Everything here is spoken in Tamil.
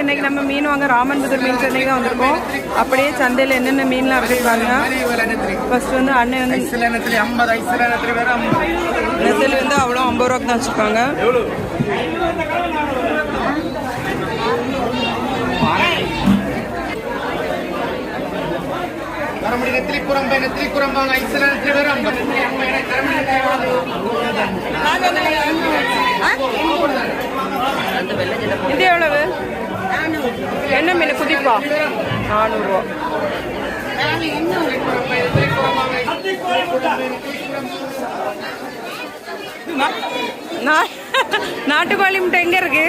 இன்னைக்கு நம்ம மீன் வாங்க ராமன்புதூர் மீன் சந்தைக்கு தான் வந்திருக்கோம். அப்படியே சந்தையில் என்னென்ன மீன்லாம் இருக்குது பாருங்க. ஃபர்ஸ்ட் வந்து அண்ணன் வந்து நெத்தல் வந்து அவ்வளோ 50 ரூபாய்க்கு தான் வச்சுருக்காங்க. இது எவ்வளவு? என்ன மீன்? குதிப்பா 400 ரூபா. நாட்டுக்கோழி முட்டை எங்க இருக்கு?